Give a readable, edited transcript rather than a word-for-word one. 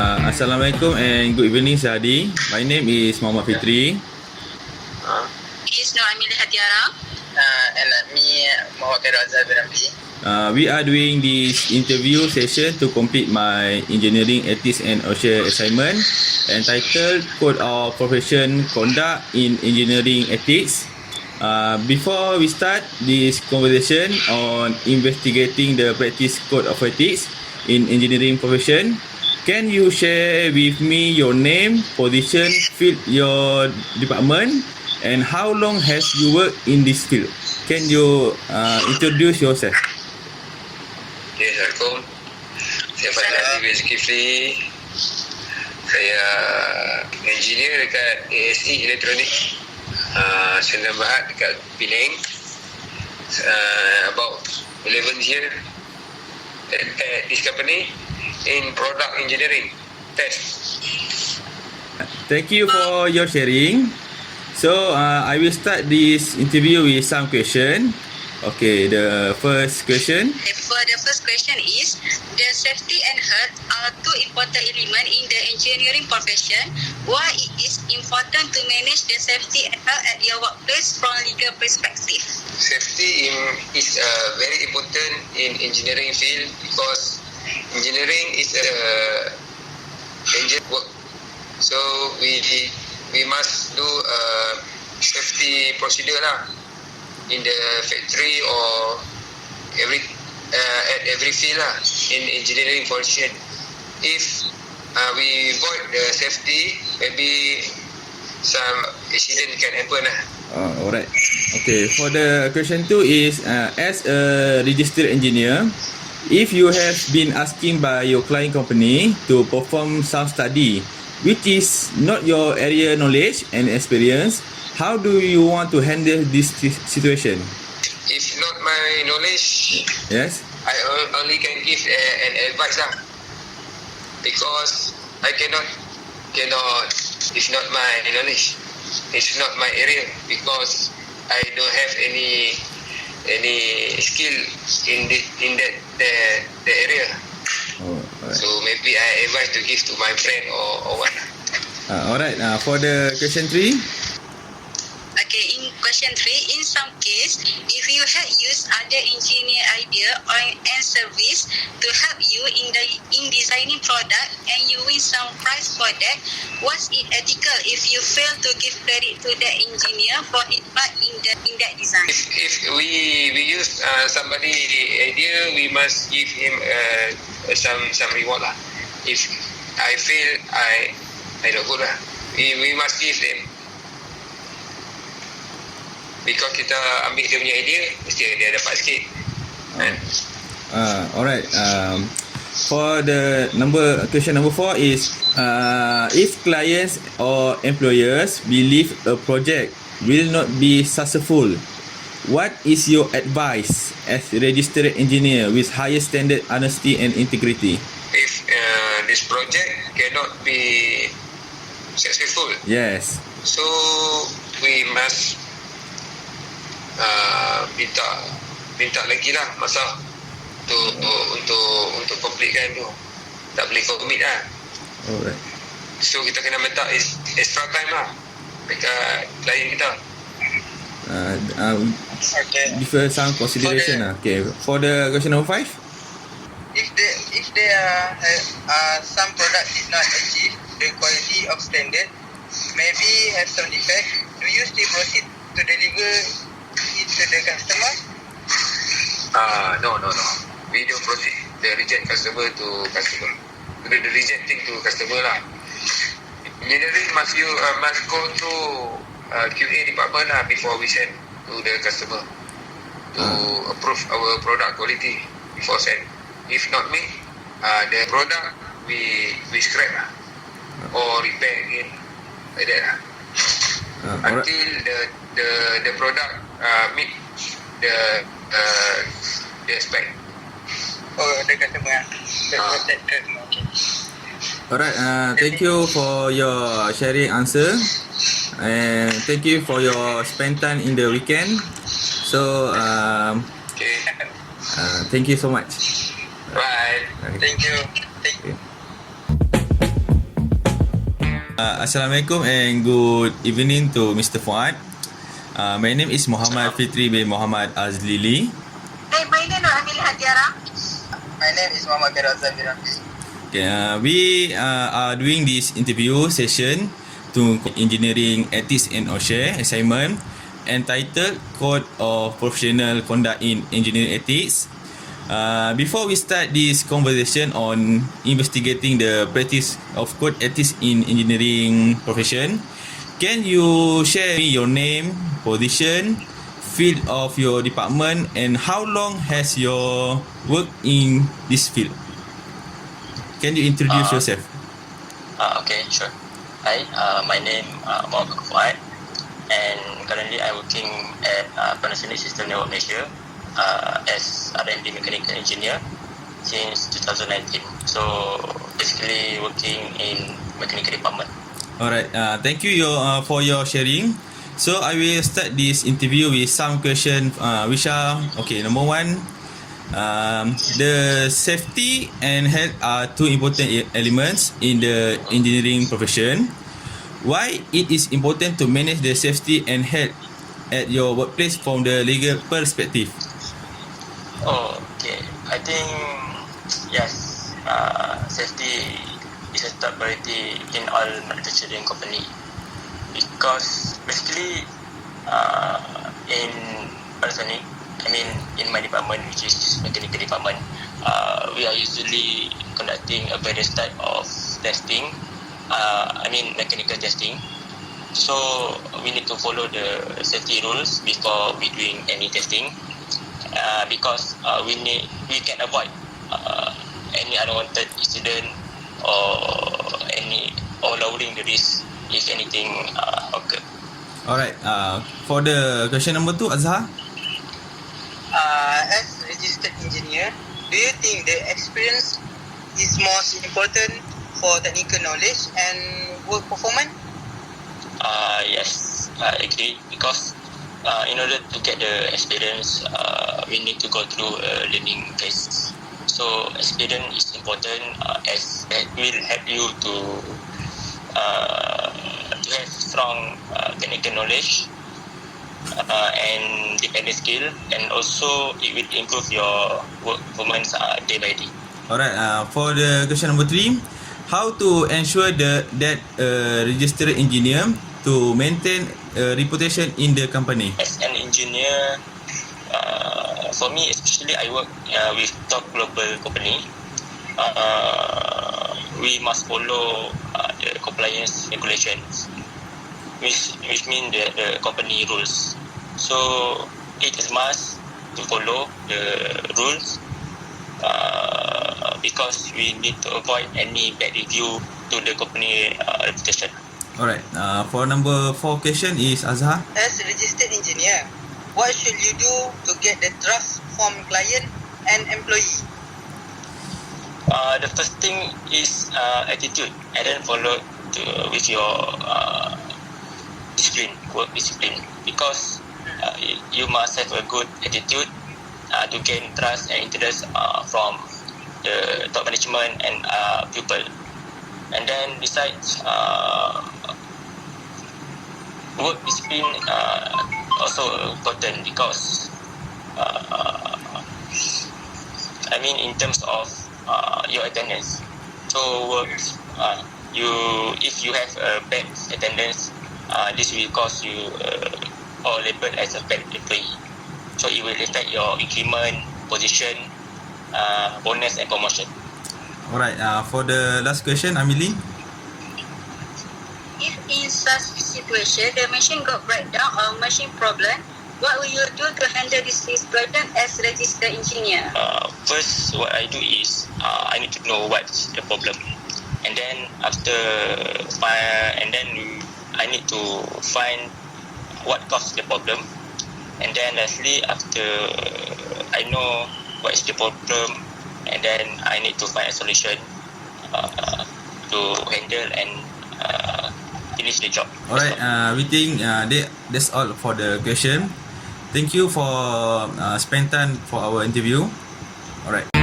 Assalamualaikum and good evening, Sadi. My name is Muhammad Fitri. Is Nur Amelia Hatiara. And me, Muhammad Razak Bmmp. We are doing this interview session to complete my engineering ethics and OSHA assignment entitled Code of Profession Conduct in Engineering Ethics. Before we start this conversation on investigating the practice code of ethics in engineering profession, can you share with me your name, position, field, your department, and how long has you worked in this field? Can you introduce yourself? Okay, Assalamualaikum. Saya Fadlan Zulkifli. Saya engineer dekat ASE Elektronik Sdn Bhd dekat Penang. About 11 years at this company in product engineering test. Thank you for your sharing. So I will start this interview with some question. Okay, the first question. For the first question is, the safety and health are two important elements in the engineering profession. Why it is important to manage the safety and health at your workplace from legal perspective? Safety is very important in engineering field because engineering is a dangerous work. So we must do a safety procedure lah in the factory or at every field lah in engineering profession. If we avoid the safety, maybe some accident can happen lah. Alright. Okay, for the question 2 is, as a registered engineer, if you have been asking by your client company to perform some study which is not your area knowledge and experience, how do you want to handle this situation? If not my knowledge, Yes. I only can give an advice lah, because I cannot. It's not my knowledge. It's not my area because I don't have any skill in that the area. Alright. So maybe I advise to give to my friend or what. Alright. For the question 3. Okay, in question 3, in some case, if you had used other engineer idea and service to help you in designing product and you win some prize for that, was it ethical if you fail to give credit to that engineer for his part in that design? If we use somebody idea, we must give him some reward lah. If I fail, I not good lah. We must give them. Because kita ambil dia punya idea, mesti dia dapat sikit. Alright. For the question number 4 is, if clients or employers believe a project will not be successful, what is your advice as a registered engineer with higher standard honesty and integrity? If this project cannot be successful, Yes. so we must minta lagi lah masa untuk completekan tu. Tak boleh commit lah. Alright. So kita kena minta extra time lah dekat klien kita. Give some consideration lah. Okay. For the question number 5. If there are some product did not achieve the quality of standard, maybe have some defect, do you still proceed to deliver it to the customer? No. We don't proceed the reject customer to customer. The rejecting to customer lah. Engineering must go through QA department lah before we send to the customer to approve our product quality before send. If not me, the product we scrap lah or repair again like that lah. Until the product meet the spec. The customer. Okay. Alright. Thank you for your sharing answer, and thank you for your spend time in the weekend. So Okay. thank you so much. Bye. Thank you. Okay. Assalamualaikum and good evening to Mr. Fuad. My name is Muhammad Fitri bin Muhammad Azlili. Hey, my name is Amelia Hadiara. My name is Muhammad Birazal bin Rafi. Okay, we are doing this interview session to Engineering Ethics and OSHA assignment entitled Code of Professional Conduct in Engineering Ethics. Before we start this conversation on investigating the practice of code ethics in engineering profession, can you share your name, position, field of your department, and how long has your work in this field? Can you introduce yourself? Okay, sure. Hi, my name Muhammad Fuad, and currently I'm working at Panasonic System Network Malaysia as R&D mechanical engineer since 2019. So basically working in mechanical department. Alright, thank you for your sharing. So I will start this interview with some questions which are, okay, number one, the safety and health are two important elements in the engineering profession. Why it is important to manage the safety and health at your workplace from the legal perspective? Oh, okay. I think yes, safety is a top priority in all manufacturing company because basically in Panasonic, I mean in my department, which is mechanical department, we are usually conducting a various type of testing. I mean mechanical testing. So we need to follow the safety rules before we doing any testing, because we can avoid any unwanted incident or lowering the risk if anything occur. Alright, for the question number 2, Azhar. As registered engineer, do you think the experience is most important for technical knowledge and work performance? Yes, I agree because in order to get the experience, we need to go through a learning phase. So experience is important as that will help you to have strong technical knowledge and dependent skill, and also it will improve your work performance day by day. Alright, for the question number 3, how to ensure that a registered engineer to maintain a reputation in the company? As an engineer, for me especially, I work with top global company. We must follow the compliance regulations, which mean the company rules. So it is must to follow the rules because we need to avoid any bad review to the company reputation. Alright, for number 4 question is Azhar. As a registered engineer, what should you do to get the trust from client and employee? The first thing is attitude, and then follow with your discipline, work discipline, because you must have a good attitude to gain trust and interest from the top management and people. And then besides, work discipline also important because I mean in terms of your attendance. So works, if you have a bad attendance, this will cause you or labeled as a bad employee. So it will affect your increment, position, bonus and promotion. Alright, for the last question, Amelie. If in such situation the machine got breakdown or machine problem, what will you do to handle this problem as registered engineer? First, what I do is I need to know what's the problem, and then I need to find what caused the problem, and then lastly after I know what is the problem, and then I need to find a solution to handle and finish the job. Alright, we think that's all for the question. Thank you for spend time for our interview. Alright.